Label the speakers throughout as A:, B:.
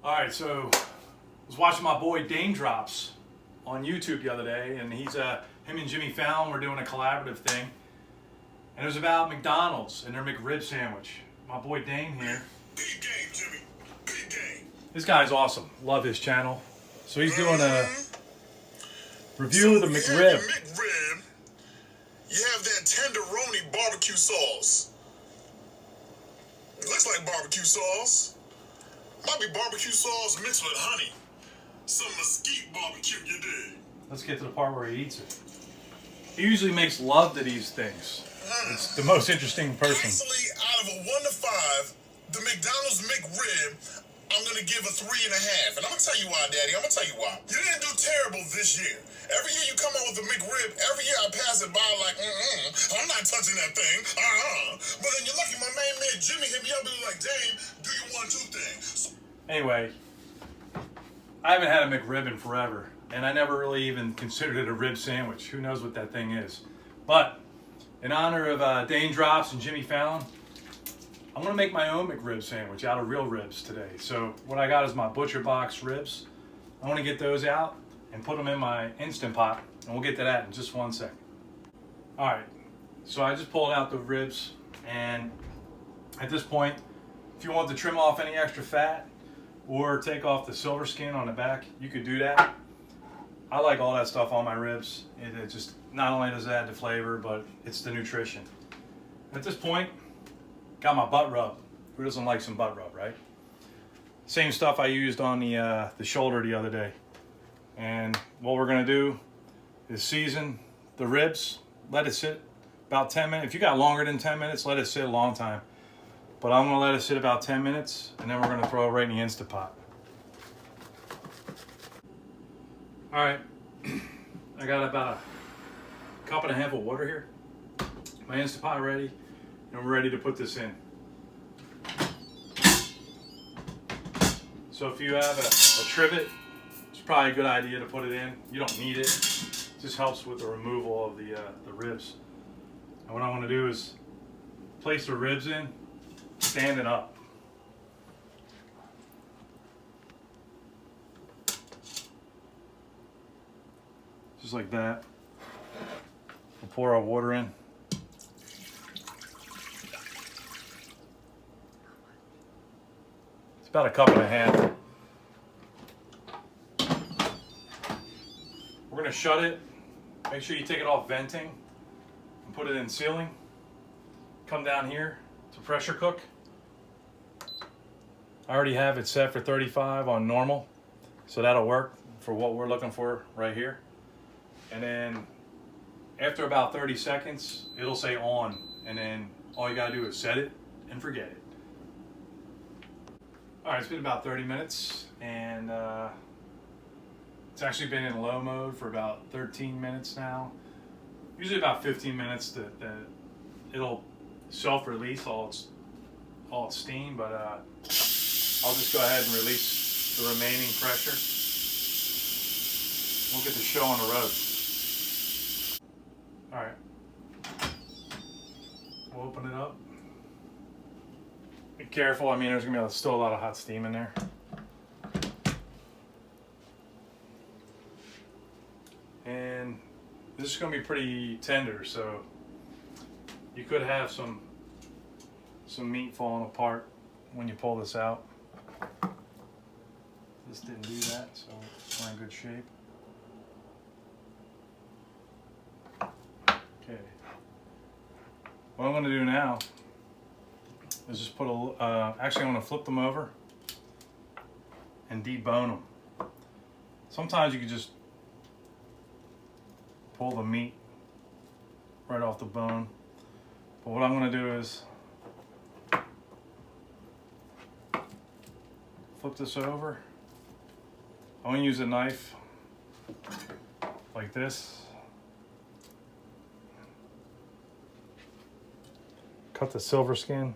A: All right, so I was watching my boy Dane Drops on YouTube the other day, and he's him and Jimmy Fallon were doing a collaborative thing, and it was about McDonald's and their McRib sandwich. My boy Dane here.
B: Big game, Jimmy. Big game.
A: This guy's awesome. Love his channel. So he's doing a review of the McRib.
B: McRib, you have that tenderoni barbecue sauce. It looks like barbecue sauce. Might be barbecue sauce mixed with honey. Some mesquite barbecue, you dig?
A: Let's get to the part where he eats it. He usually makes love to these things. It's the most interesting person.
B: Actually, out of a 1 to 5, the McDonald's McRib, I'm going to give a 3.5. And I'm going to tell you why, Daddy. I'm going to tell you why. You didn't do terrible this year. Every year you come out with a McRib, every year I pass it by like, I'm not touching that thing. But then you're lucky my main man Jimmy hit me up and was like, Dane, do you want 2 things?
A: Anyway, I haven't had a McRib in forever, and I never really even considered it a rib sandwich. Who knows what that thing is? But in honor of Dane Drops and Jimmy Fallon, I'm going to make my own McRib sandwich out of real ribs today. So what I got is my Butcher Box ribs. I want to get those out and put them in my Instant Pot, and we'll get to that in just 1 second. All right, so I just pulled out the ribs, and at this point, if you want to trim off any extra fat or take off the silver skin on the back, you could do that. I like all that stuff on my ribs. It just, not only does it add the flavor, but it's the nutrition. At this point, got my butt rub. Who doesn't like some butt rub, right? Same stuff I used on the shoulder the other day. And what we're gonna do is season the ribs, let it sit about 10 minutes. If you got longer than 10 minutes, let it sit a long time. But I'm gonna let it sit about 10 minutes, and then we're gonna throw it right in the Instant Pot. All right, I got about a cup and a half of water here. My Instant Pot ready, and we're ready to put this in. So if you have a trivet, it's probably a good idea to put it in. You don't need it. It just helps with the removal of the ribs. And what I want to do is place the ribs in, standing up. Just like that. We'll pour our water in. It's about a cup and a half. We're gonna shut it. Make sure you take it off venting and put it in sealing. Come down here to pressure cook. I already have it set for 35 on normal, so that'll work for what we're looking for right here. And then after about 30 seconds, it'll say on, and then all you gotta do is set it and forget it. All right, it's been about 30 minutes, and it's actually been in low mode for about 13 minutes now. Usually about 15 minutes that it'll self-release all its steam, but I'll just go ahead and release the remaining pressure. We'll get the show on the road. All right, we'll open it up. Be careful, I mean there's gonna be still a lot of hot steam in there. And this is going to be pretty tender, so you could have some meat falling apart when you pull this out. This didn't do that, so we're in good shape. Okay. What I'm going to do now is just put actually I'm going to flip them over and debone them. Sometimes you can just pull the meat right off the bone. But what I'm going to do is flip this over. I'm going to use a knife like this. Cut the silver skin.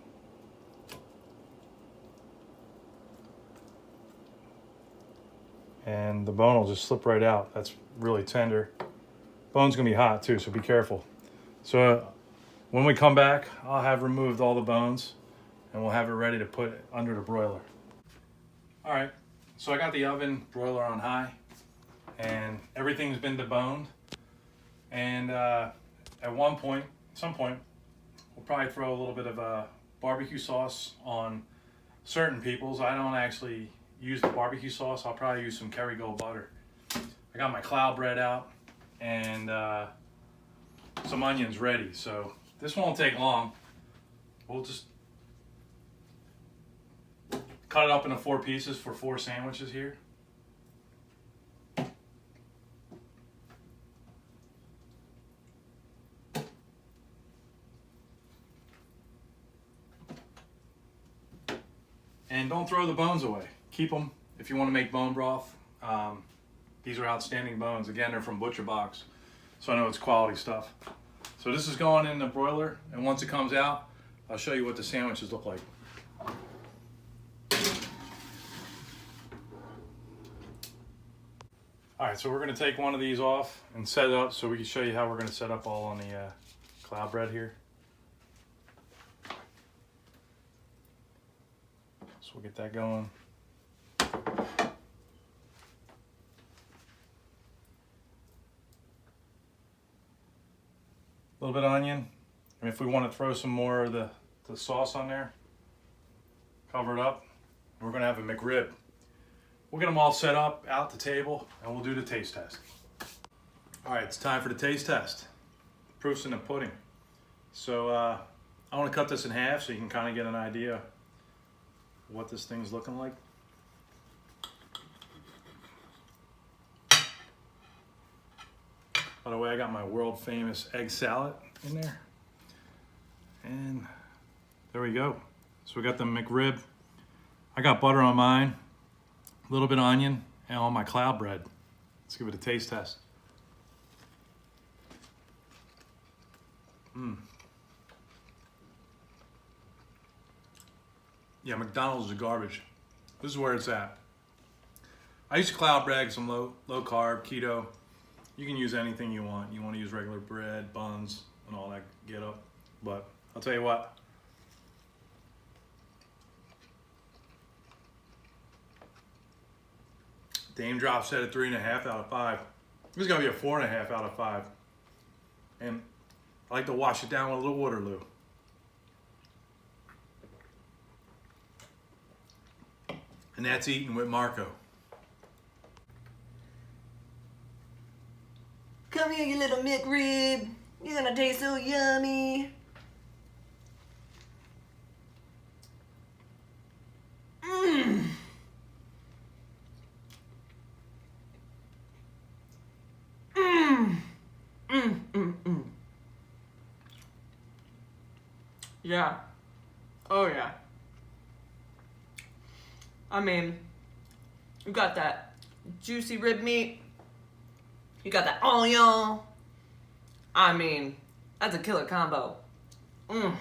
A: And the bone will just slip right out. That's really tender. Bone's gonna be hot too, so be careful. So when we come back, I'll have removed all the bones and we'll have it ready to put under the broiler. All right, So I got the oven broiler on high, and everything's been deboned. And at some point, we'll probably throw a little bit of barbecue sauce on certain people's. I don't actually use the barbecue sauce. I'll probably use some Kerrygold butter. I got my cloud bread out and some onions ready. So this won't take long. We'll just cut it up into 4 pieces for 4 sandwiches here. And don't throw the bones away. Keep them if you want to make bone broth. These are outstanding bones. Again, they're from Butcher Box, so I know it's quality stuff. So this is going in the broiler, and once it comes out, I'll show you what the sandwiches look like. All right, so we're gonna take one of these off and set it up so we can show you how we're gonna set up all on the cloud bread here. So we'll get that going. A little bit of onion, and if we want to throw some more of the sauce on there, cover it up. We're gonna have a McRib. We'll get them all set up out the table, and we'll do the taste test. All right, it's time for the taste test. Proof's in the pudding. So I want to cut this in half so you can kind of get an idea what this thing's looking like. By the way, I got my world famous egg salad in there. And there we go. So we got the McRib. I got butter on mine, a little bit of onion, and on my cloud bread. Let's give it a taste test. Yeah, McDonald's is garbage. This is where it's at. I use cloud bread, some low carb, keto. You can use anything you want. You want to use regular bread, buns, and all that get up. But I'll tell you what. Dame Drop said a 3.5 out of 5. This is gonna be a 4.5 out of 5. And I like to wash it down with a little Waterloo. And that's eating with Marco.
C: Come here, you little McRib. You're gonna taste so yummy. Mmm. Mmm. Mmm, mmm, mmm. Yeah. Oh, yeah. I mean, you got that juicy rib meat. You got that onion. I mean, that's a killer combo. Mmm.